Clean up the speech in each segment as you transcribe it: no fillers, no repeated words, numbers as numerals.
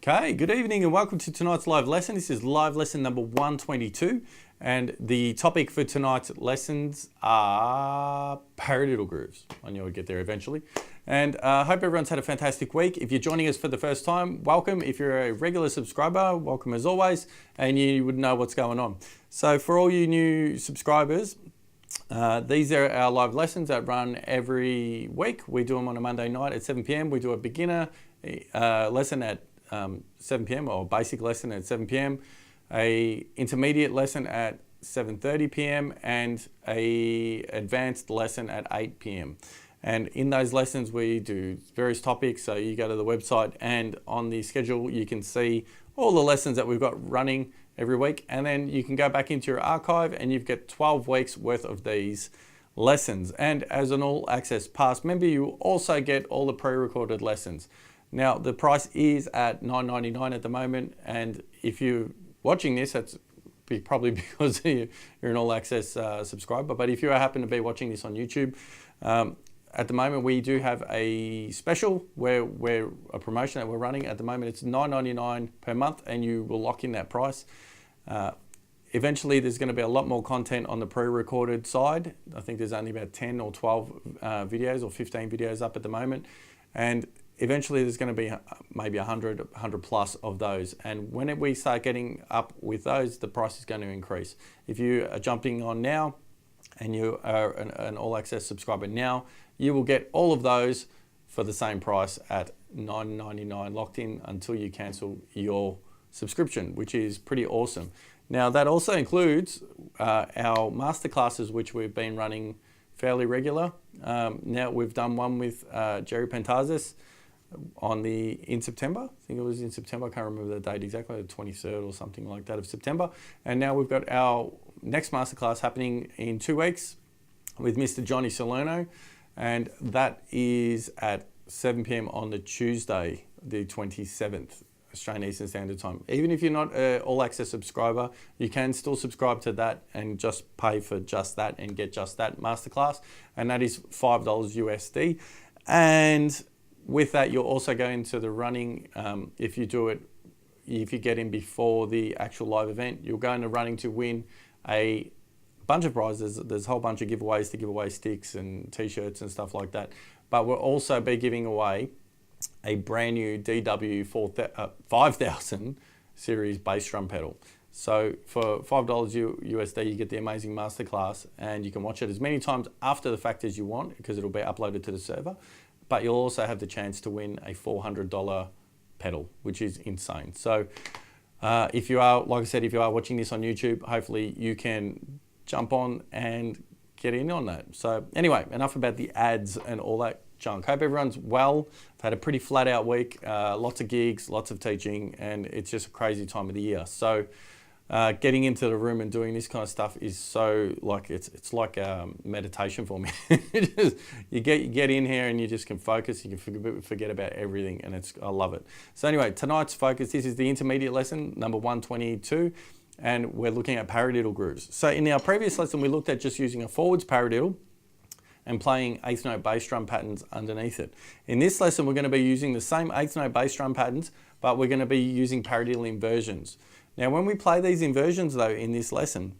Okay, good evening and welcome to tonight's live lesson. This is live lesson number 122 and the topic for tonight's lessons are paradiddle grooves. I knew I'd get there eventually. And I hope everyone's had a fantastic week. If you're joining us for the first time, welcome. If you're a regular subscriber, welcome as always, and you would know what's going on. So for all you new subscribers, these are our live lessons that run every week. We do them on a Monday night at 7 p.m. We do a beginner lesson at 7 p.m. or basic lesson at 7 p.m. a intermediate lesson at 7:30 p.m. and a advanced lesson at 8 p.m. And in those lessons we do various topics, so you go to the website and on the schedule you can see all the lessons that we've got running every week, and then you can go back into your archive and you've got 12 weeks worth of these lessons. And as an all access pass member, you also get all the pre-recorded lessons. Now the price is at $9.99 at the moment, and if you're watching this, that's probably because you're an all access subscriber. But if you happen to be watching this on YouTube, at the moment we do have a special where a promotion that we're running at the moment. It's $9.99 per month, and you will lock in that price. Eventually there's going to be a lot more content on the pre-recorded side. I think there's only about 10 or 12 videos or 15 videos up at the moment, and eventually there's going to be maybe 100 plus of those. And when we start getting up with those, the price is going to increase. If you are jumping on now and you are an all access subscriber now, you will get all of those for the same price at $9.99 locked in until you cancel your subscription, which is pretty awesome. Now that also includes our masterclasses, which we've been running fairly regular. Now we've done one with Jerry Pentazis in September. I think it was in September, I can't remember the date exactly, the 23rd or something like that of September. And now we've got our next masterclass happening in 2 weeks with Mr. Johnny Salerno, and that is at 7 p.m. on the Tuesday, the 27th, Australian Eastern Standard Time. Even if you're not an all access subscriber, you can still subscribe to that and just pay for just that and get just that masterclass, and that is $5 USD. And with that, you'll also go into the running. If you get in before the actual live event, you'll go into running to win a bunch of prizes. There's a whole bunch of giveaways to give away sticks and t-shirts and stuff like that. But we'll also be giving away a brand new DW 5000 series bass drum pedal. So for $5 USD, you get the amazing masterclass, and you can watch it as many times after the fact as you want, because it'll be uploaded to the server. But you'll also have the chance to win a $400 pedal, which is insane. So if you are, like I said, if you are watching this on YouTube, hopefully you can jump on and get in on that. So anyway, enough about the ads and all that junk. Hope everyone's well. I've had a pretty flat out week, lots of gigs, lots of teaching, and it's just a crazy time of the year. So getting into the room and doing this kind of stuff is so like it's like meditation for me. you get in here and you just can focus. You can forget about everything, and I love it. So anyway, tonight's focus. This is the intermediate lesson number 122, and we're looking at paradiddle grooves. So in our previous lesson, we looked at just using a forwards paradiddle and playing eighth note bass drum patterns underneath it. In this lesson, we're going to be using the same eighth note bass drum patterns, but we're going to be using paradiddle inversions. Now, when we play these inversions though in this lesson,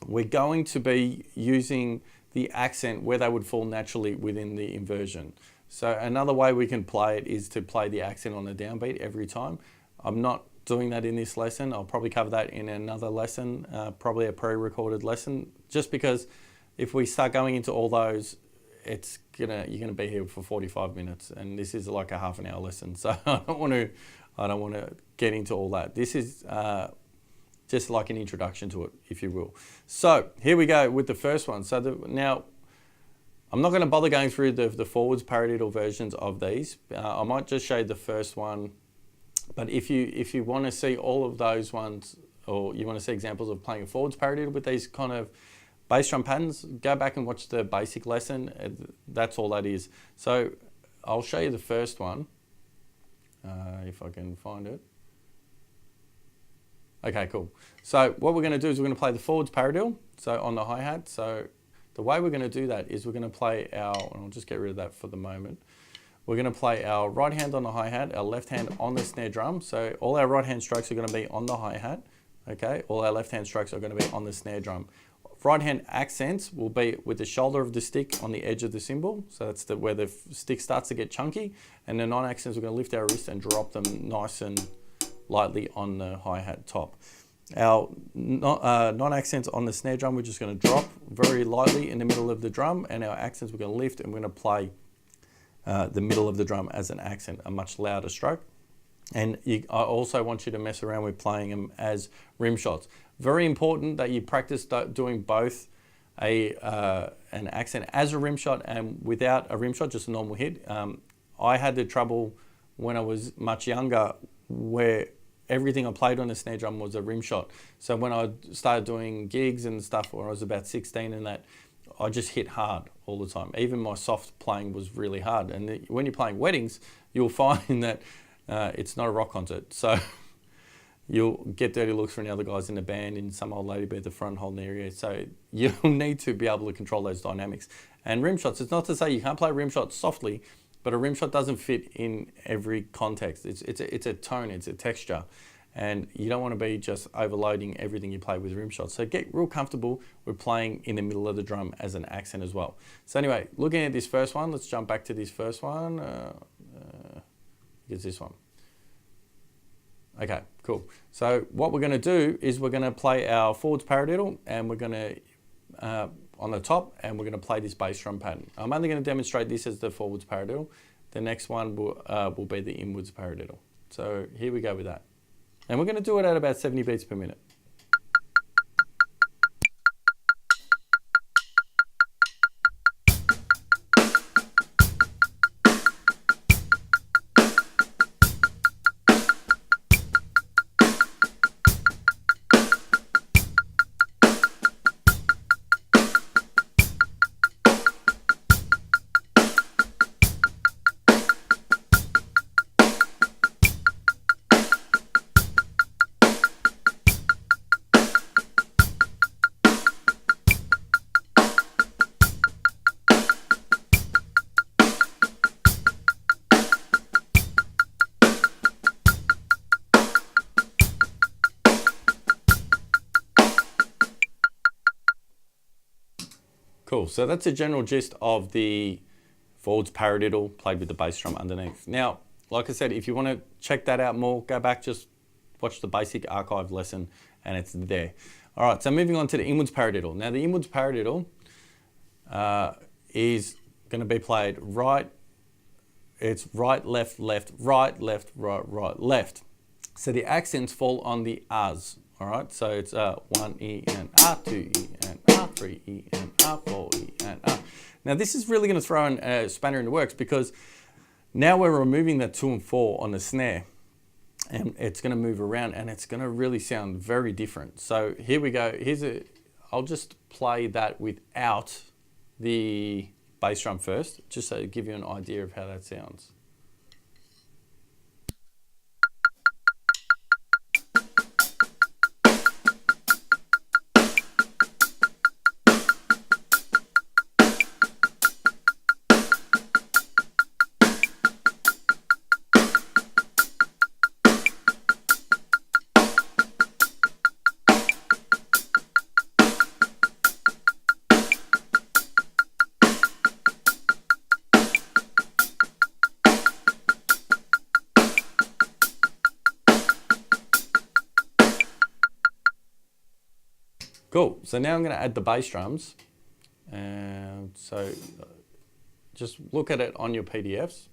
we're going to be using the accent where they would fall naturally within the inversion. So another way we can play it is to play the accent on the downbeat every time. I'm not doing that in this lesson. I'll probably cover that in another lesson, probably a pre-recorded lesson, just because if we start going into all those, you're gonna be here for 45 minutes, and this is like a half an hour lesson. So I don't want to get into all that. This is just like an introduction to it, if you will. So here we go with the first one. So now I'm not going to bother going through the forwards paradiddle versions of these. I might just show you the first one. But if you want to see all of those ones, or you want to see examples of playing a forwards paradiddle with these kind of bass drum patterns, go back and watch the basic lesson. That's all that is. So I'll show you the first one, if I can find it. Okay, cool. So what we're going to do is we're going to play the forwards paradiddle, so on the hi-hat. So the way we're going to do that is we're going to play and I'll just get rid of that for the moment. we're going to play our right hand on the hi-hat, our left hand on the snare drum. So all our right hand strokes are going to be on the hi-hat, okay? All our left hand strokes are going to be on the snare drum. Right hand accents will be with the shoulder of the stick on the edge of the cymbal. So that's where the stick starts to get chunky. And the non-accents, we're going to lift our wrist and drop them nice and lightly on the hi-hat top. Our non-accents on the snare drum, we're just going to drop very lightly in the middle of the drum, and our accents we're going to lift, and we're going to play the middle of the drum as an accent, a much louder stroke. And I also want you to mess around with playing them as rim shots. Very important that you practice doing both an accent as a rim shot and without a rim shot, just a normal hit. I had the trouble when I was much younger where everything I played on the snare drum was a rim shot. So when I started doing gigs and stuff when I was about 16 and that, I just hit hard all the time. Even my soft playing was really hard. And when you're playing weddings, you'll find that it's not a rock concert. So you'll get dirty looks from the other guys in the band and some old lady be at the front holding the area. So you'll need to be able to control those dynamics. And rim shots, it's not to say you can't play rim shots softly, but a rim shot doesn't fit in every context. It's a tone, it's a texture. And you don't want to be just overloading everything you play with rim shots. So get real comfortable with playing in the middle of the drum as an accent as well. So anyway, looking at this first one, let's jump back to this first one. It's this one. Okay, cool. So what we're going to do is we're going to play our forwards paradiddle, and we're going to on the top, and we're going to play this bass drum pattern. I'm only going to demonstrate this as the forwards paradiddle. The next one will be the inwards paradiddle. So here we go with that. And we're going to do it at about 70 beats per minute. Cool, so that's the general gist of the forwards paradiddle played with the bass drum underneath. Now, like I said, if you want to check that out more, go back, just watch the basic archive lesson and it's there. All right, so moving on to the inwards paradiddle. Now the inwards paradiddle is going to be played right, it's right, left, left, right, left, right, right, left. So the accents fall on the R's. All right, so it's 1 E and R, 2 E and R, 3 E and R, 4 E and R. Now this is really going to throw a spanner in the works because now we're removing that 2 and 4 on the snare, and it's going to move around and it's going to really sound very different. So here we go. I'll just play that without the bass drum first, just so to give you an idea of how that sounds. Cool, so now I'm going to add the bass drums. So just look at it on your PDFs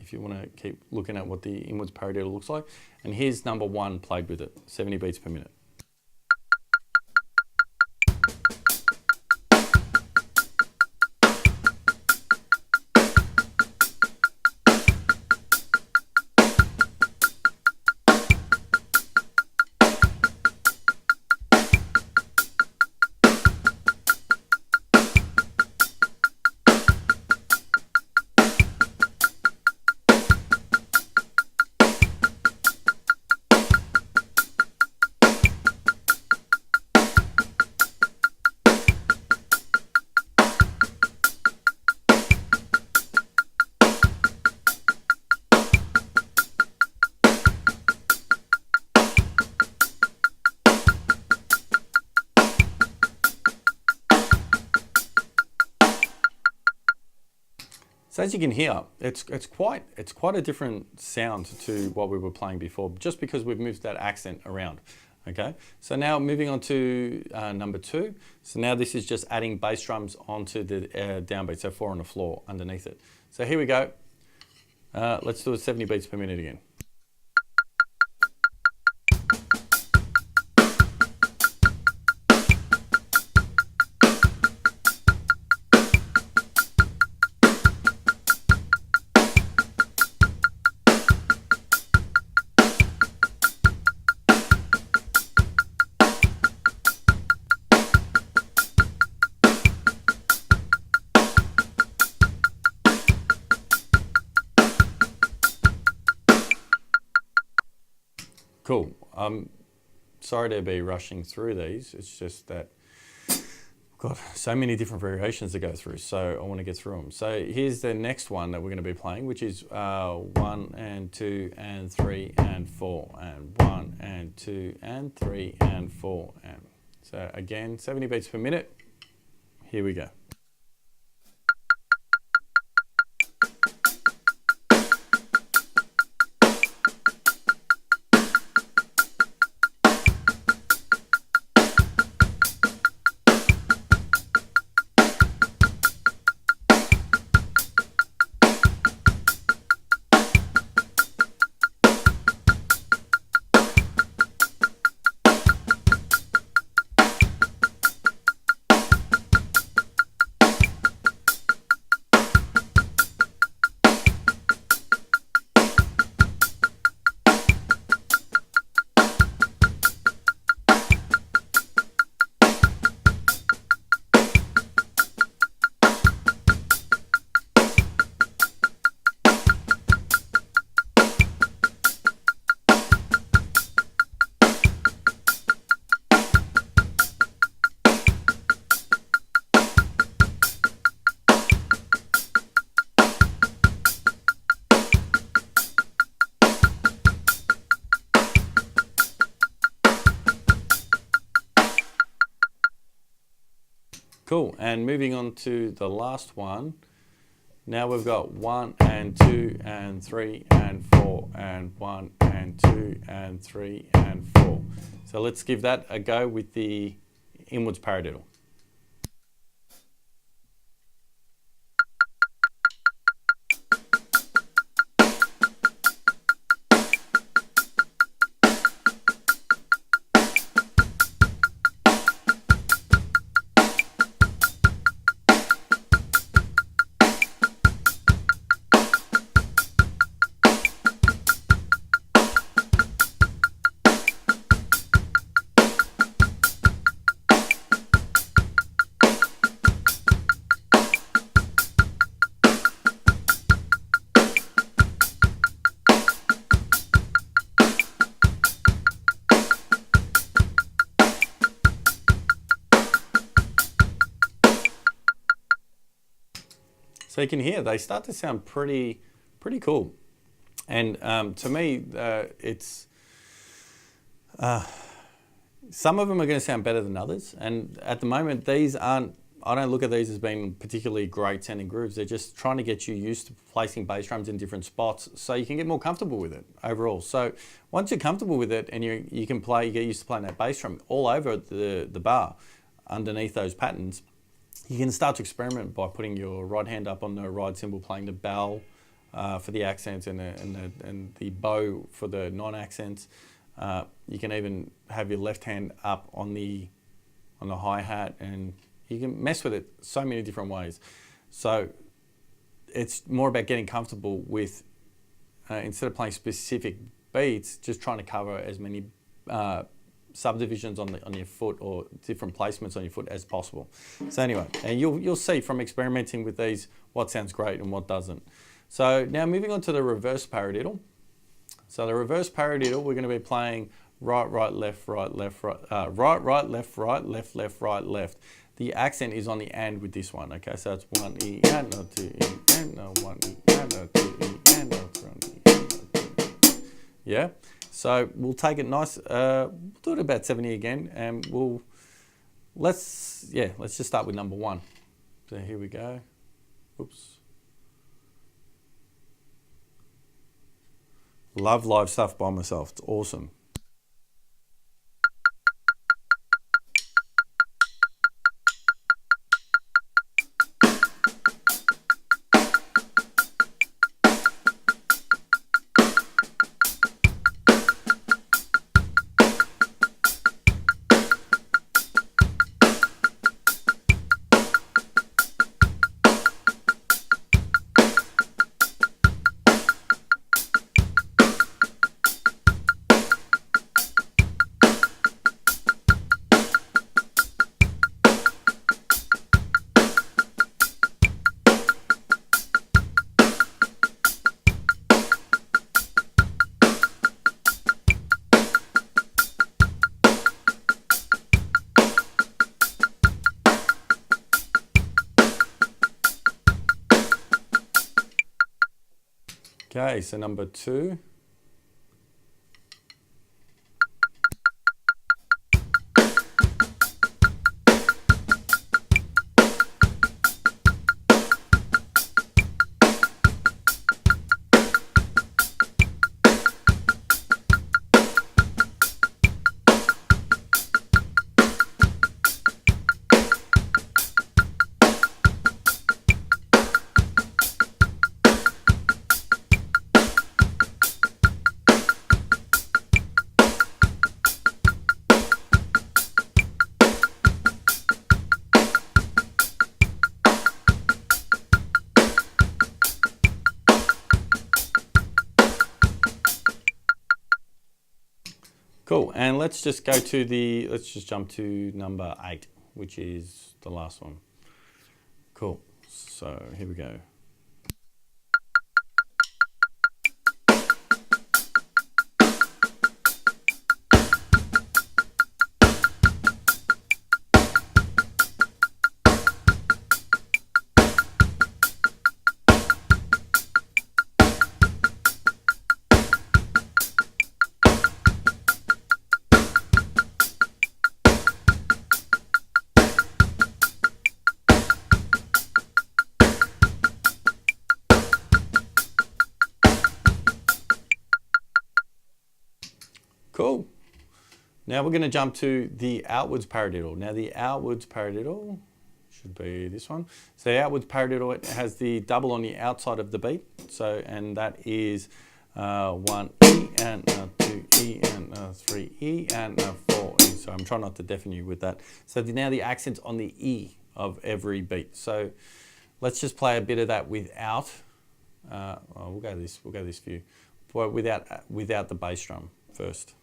if you want to keep looking at what the inwards paradiddle looks like. And here's number 1 played with it, 70 beats per minute. So as you can hear, it's quite a different sound to what we were playing before, just because we've moved that accent around. Okay, so now moving on to number 2. So now this is just adding bass drums onto the downbeat, so 4 on the floor underneath it. So here we go. Let's do it 70 beats per minute again. Cool. Sorry to be rushing through these. It's just that I've got so many different variations to go through, so I want to get through them. So here's the next one that we're going to be playing, which is 1 and 2 and 3 and 4 and 1 and 2 and 3 and 4 and so again 70 beats per minute. Here we go. Cool, and moving on to the last one. Now we've got 1 and 2 and 3 and 4 and 1 and 2 and 3 and 4. So let's give that a go with the inwards paradiddle. So you can hear they start to sound pretty cool, and to me, it's some of them are going to sound better than others. And at the moment, these aren't. I don't look at these as being particularly great sounding grooves. They're just trying to get you used to placing bass drums in different spots, so you can get more comfortable with it overall. So once you're comfortable with it, and you can play, you get used to playing that bass drum all over the bar, underneath those patterns. You can start to experiment by putting your right hand up on the ride cymbal, playing the bell for the accents and the bow for the non-accents. You can even have your left hand up on the hi-hat, and you can mess with it so many different ways. So it's more about getting comfortable with, instead of playing specific beats, just trying to cover as many subdivisions on your foot or different placements on your foot as possible. So anyway, and you'll see from experimenting with these what sounds great and what doesn't. So now moving on to the reverse paradiddle. So the reverse paradiddle, we're going to be playing right, right, left, right, left, right, right, right, left, right, left, left, right, left. The accent is on the and with this one. Okay, so it's 1 E and no 2 E and no 1 E and no 2 E and no 3 E and no 2 E. Yeah. So we'll take it nice, we'll do it about 70 again, and let's just start with number 1. So here we go. Oops. Love live stuff by myself. It's awesome. Okay, so number 2. Cool, and let's just jump to number 8, which is the last one. Cool, so here we go. Cool. Now we're going to jump to the outwards paradiddle. Now the outwards paradiddle should be this one. So the outwards paradiddle, it has the double on the outside of the beat. So, and that is 1 E and 2 E and 3 E and 4 E. So I'm trying not to deafen you with that. So now the accent's on the E of every beat. So let's just play a bit of that without. We'll go this view, but without the bass drum first.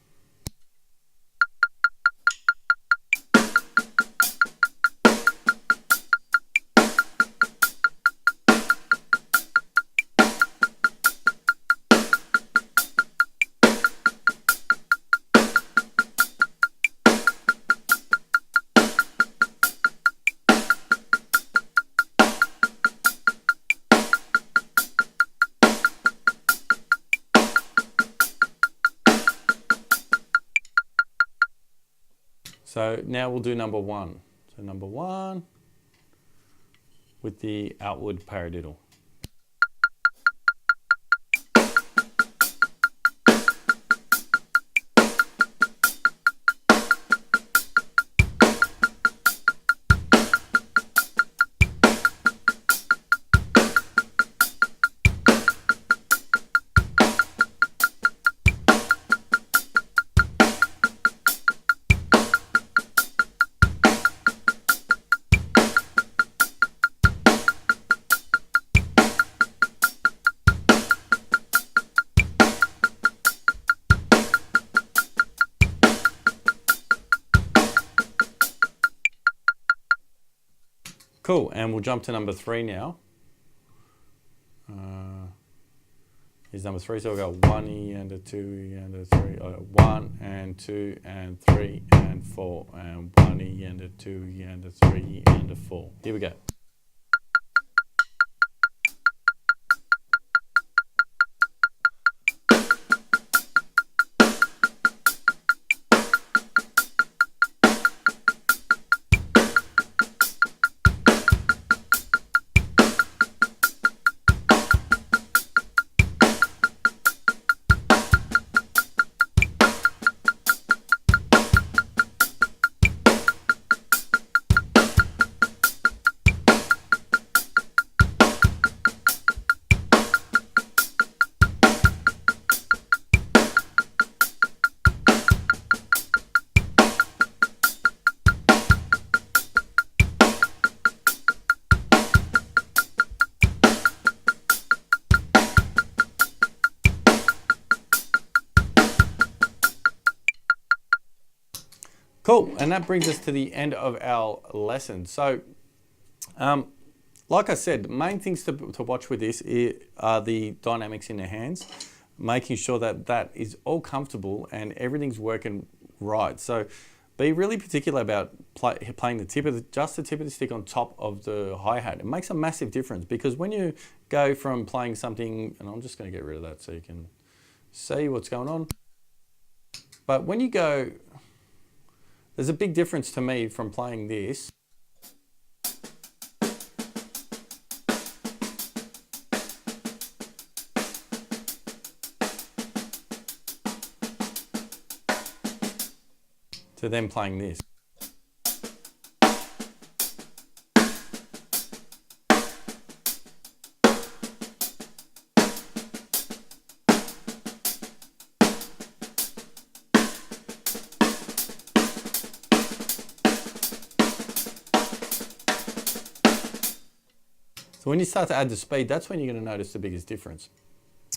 So now we'll do number 1. So number 1 with the outward paradiddle. Cool, and we'll jump to number 3 now. Here's number 3, so we'll go 1 E and a 2 E and a 3, 1 and 2 and 3 and 4, and 1 E and a 2 E and a 3 E and a 4. Here we go. Cool, and that brings us to the end of our lesson. So, like I said, the main things to watch with this are the dynamics in the hands, making sure that that is all comfortable and everything's working right. So be really particular about playing the tip of the stick on top of the hi-hat. It makes a massive difference, because when you go from playing something, and I'm just going to get rid of that so you can see what's going on. But when you go, there's a big difference to me from playing this to them playing this. So when you start to add the speed, that's when you're going to notice the biggest difference.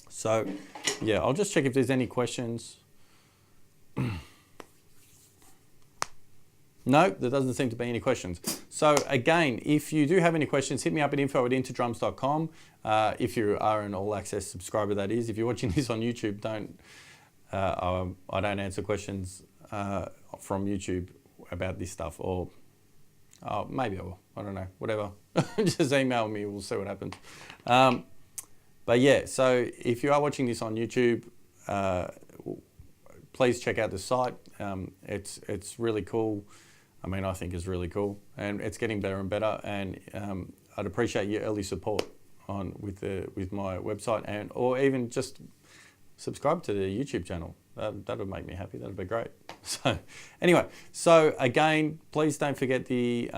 So yeah, I'll just check if there's any questions. No, there doesn't seem to be any questions. So again, if you do have any questions, hit me up at info@intodrums.com. If you are an all access subscriber, that is. If you're watching this on YouTube, I don't answer questions from YouTube about this stuff, or maybe I will, I don't know, whatever. Just email me, we'll see what happens. But yeah, so if you are watching this on YouTube, please check out the site. It's really cool. I mean, I think it's really cool, and it's getting better and better. And I'd appreciate your early support with my website, or even just subscribe to the YouTube channel. That would make me happy. That would be great. So anyway, so again, please don't forget the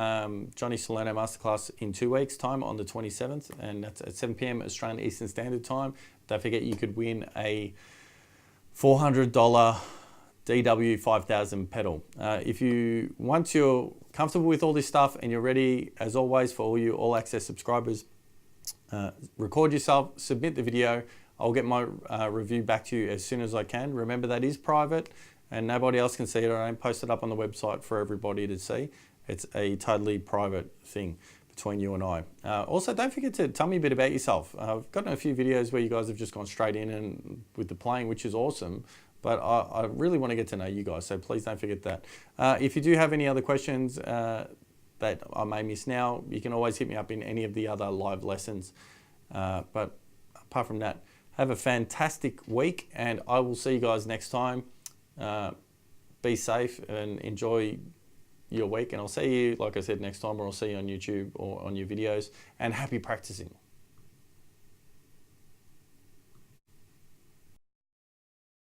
Johnny Salerno Masterclass in 2 weeks' time on the 27th, and that's at 7 p.m. Australian Eastern Standard Time. Don't forget you could win a $400 DW 5000 pedal. Once you're comfortable with all this stuff and you're ready, as always, for all you all access subscribers, record yourself, submit the video. I'll get my review back to you as soon as I can. Remember, that is private and nobody else can see it. I don't post it up on the website for everybody to see. It's a totally private thing between you and I. Also, don't forget to tell me a bit about yourself. I've gotten a few videos where you guys have just gone straight in and with the playing, which is awesome. But I really want to get to know you guys, so please don't forget that. If you do have any other questions that I may miss now, you can always hit me up in any of the other live lessons. But apart from that, have a fantastic week, and I will see you guys next time. Be safe and enjoy your week, and I'll see you, like I said, next time, or I'll see you on YouTube or on your videos, and happy practicing.